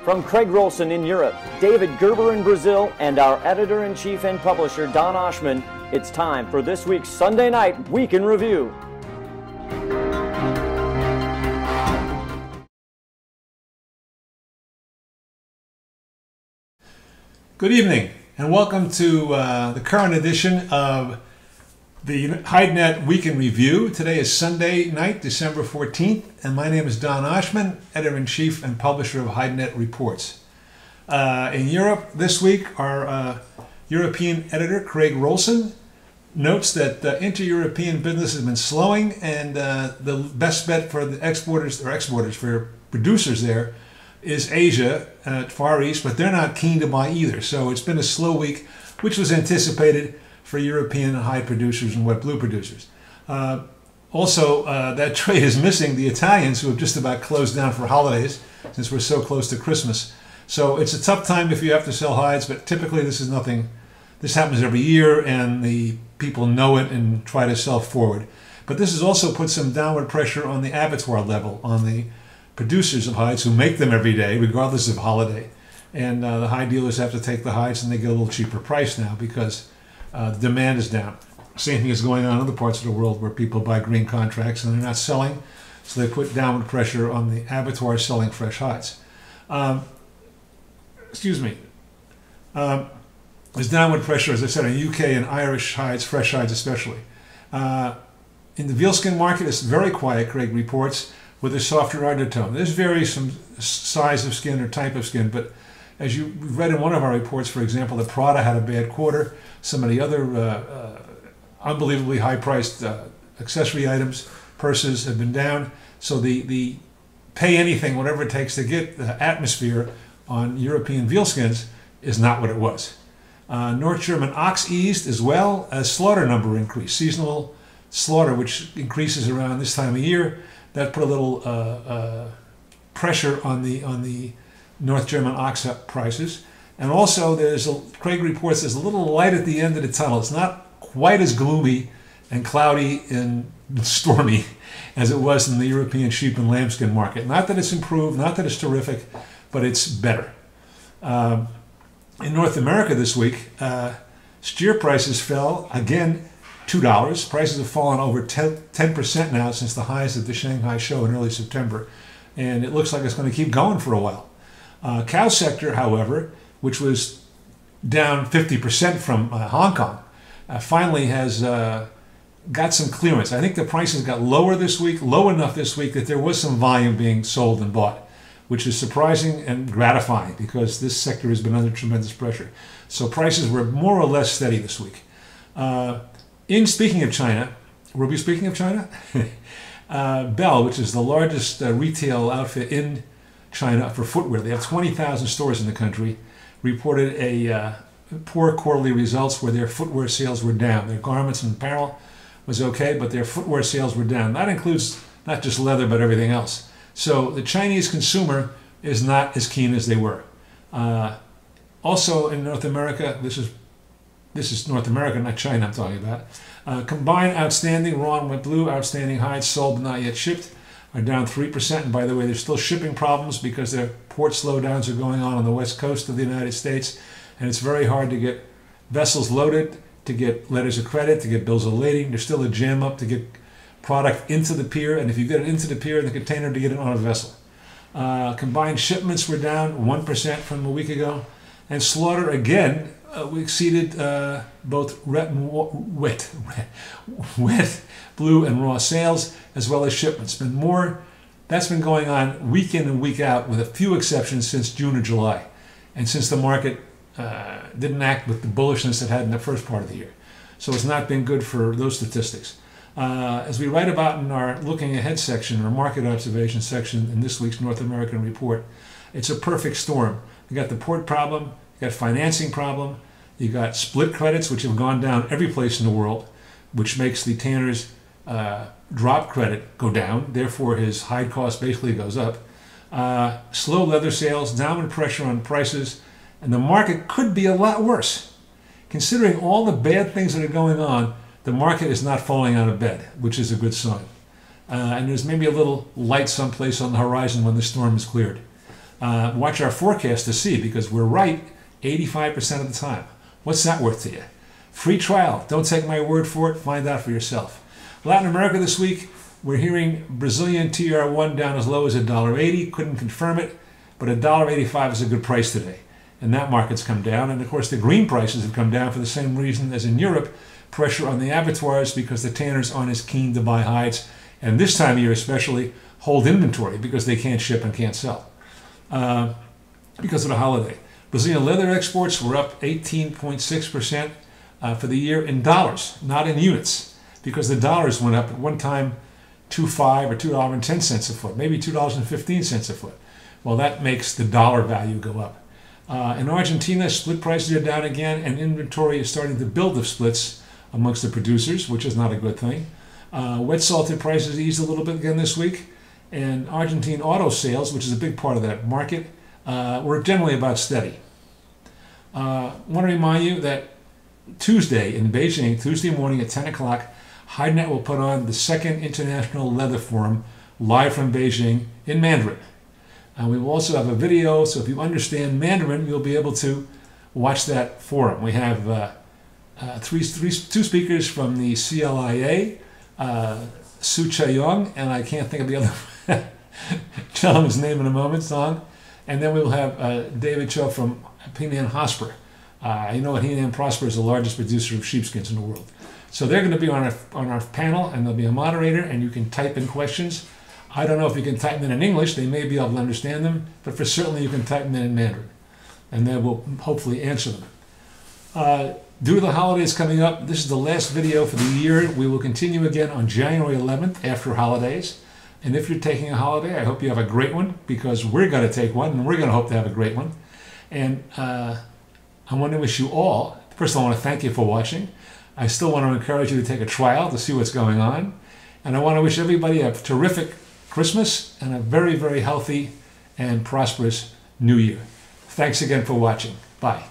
From Craig Rolson in Europe, David Gerber in Brazil, and our editor-in-chief and publisher, Don Oshman, it's time for this week's Sunday Night Week in Review. Good evening, and welcome to the current edition of the HydeNet Week in Review. Today is Sunday night, December 14th, and my name is Don Oshman, editor-in-chief and publisher of HydeNet Reports. In Europe this week, our European editor, Craig Rolson, notes that inter-European business has been slowing, and the best bet for the for producers there is Asia, Far East, but they're not keen to buy either. So it's been a slow week, which was anticipated for European hide producers and wet blue producers. Also, that trade is missing the Italians, who have just about closed down for holidays since we're so close to Christmas. So it's a tough time if you have to sell hides, but typically this happens every year, and the people know it and try to sell forward. But this has also put some downward pressure on the abattoir level, on the producers of hides who make them every day, regardless of holiday. And the hide dealers have to take the hides, and they get a little cheaper price now because the demand is down. Same thing is going on in other parts of the world where people buy green contracts and they're not selling, so they put downward pressure on the abattoir selling fresh hides. There's downward pressure, as I said, on UK and Irish hides, fresh hides especially. In the vealskin market, it's very quiet, Craig reports, with a softer undertone. There's varies from size of skin or type of skin, but as you read in one of our reports, for example, that Prada had a bad quarter. Some of the other unbelievably high-priced accessory items, purses, have been down. So the pay anything, whatever it takes to get the atmosphere on European vealskins is not what it was. North German ox eased as well as slaughter number increased. Seasonal slaughter, which increases around this time of year, that put a little pressure on the North German ox prices. And also, Craig reports there's a little light at the end of the tunnel. It's not quite as gloomy and cloudy and stormy as it was in the European sheep and lambskin market. Not that it's improved, not that it's terrific, but it's better. In North America this week, steer prices fell again $2. Prices have fallen over 10% now since the highs at the Shanghai show in early September, and it looks like it's going to keep going for a while. Cow sector, however, which was down 50% from Hong Kong, finally has got some clearance. I think the prices got low enough this week that there was some volume being sold and bought, which is surprising and gratifying because this sector has been under tremendous pressure. So prices were more or less steady this week. Speaking of China, were we speaking of China? Bell, which is the largest retail outfit in China for footwear, they have 20,000 stores in the country, reported a poor quarterly results where their footwear sales were down. Their garments and apparel was okay, but their footwear sales were down. That includes not just leather, but everything else. So the Chinese consumer is not as keen as they were. Also in North America, this is North America, not China I'm talking about. Combined outstanding raw and wet blue, outstanding hides sold but not yet shipped are down 3%. And by the way, there's still shipping problems because their port slowdowns are going on the west coast of the United States. And it's very hard to get vessels loaded, to get letters of credit, to get bills of lading. There's still a jam up to get product into the pier, and if you get it into the pier in the container, to get it on a vessel. Combined shipments were down 1% from a week ago. And slaughter, again, we exceeded both wet, blue, and raw sales, as well as shipments. That's been going on week in and week out, with a few exceptions since June or July, and since the market didn't act with the bullishness it had in the first part of the year. So it's not been good for those statistics. As we write about in our looking ahead section, or market observation section in this week's North American report, it's a perfect storm. You got the port problem, you got financing problem, you got split credits, which have gone down every place in the world, which makes the tanner's drop credit go down. Therefore, his hide cost basically goes up. Slow leather sales, downward pressure on prices, and the market could be a lot worse. Considering all the bad things that are going on, the market is not falling out of bed, which is a good sign. And there's maybe a little light someplace on the horizon when the storm is cleared. Watch our forecast to see, because we're right 85% of the time. What's that worth to you? Free trial. Don't take my word for it. Find out for yourself. Latin America this week, we're hearing Brazilian TR1 down as low as $1.80. Couldn't confirm it, but $1.85 is a good price today. And that market's come down. And of course, the green prices have come down for the same reason as in Europe. Pressure on the abattoirs because the tanners aren't as keen to buy hides. And this time of year especially, hold inventory because they can't ship and can't sell because of the holiday. Brazilian leather exports were up 18.6% for the year in dollars, not in units, because the dollars went up at one time $2.05 or $2.10 a foot, maybe $2.15 a foot. Well, that makes the dollar value go up. In Argentina, split prices are down again, and inventory is starting to build of splits amongst the producers, which is not a good thing. Wet salted prices eased a little bit again this week, and Argentine auto sales, which is a big part of that market, were generally about steady. I want to remind you that Tuesday in Beijing, Tuesday morning at 10 o'clock, HideNet will put on the second International Leather Forum live from Beijing in Mandarin. We will also have a video, so if you understand Mandarin, you'll be able to watch that forum. We have two speakers from the CLIA, Su Chae-yong, and I can't think of the other gentleman's name in a moment, Song. And then we will have David Cho from Hainan Prosper. You know what, Hainan Prosper is the largest producer of sheepskins in the world. So they're going to be on our panel, and there'll be a moderator, and you can type in questions. I don't know if you can type them in English. They may be able to understand them, but for certainly you can type them in Mandarin, and they will hopefully answer them. Due to the holidays coming up, this is the last video for the year. We will continue again on January 11th after holidays. And if you're taking a holiday, I hope you have a great one, because we're going to take one, and we're going to hope to have a great one. And I want to wish you all, first of all, I want to thank you for watching. I still want to encourage you to take a trial to see what's going on. And I want to wish everybody a terrific Christmas and a very, very healthy and prosperous New Year. Thanks again for watching. Bye.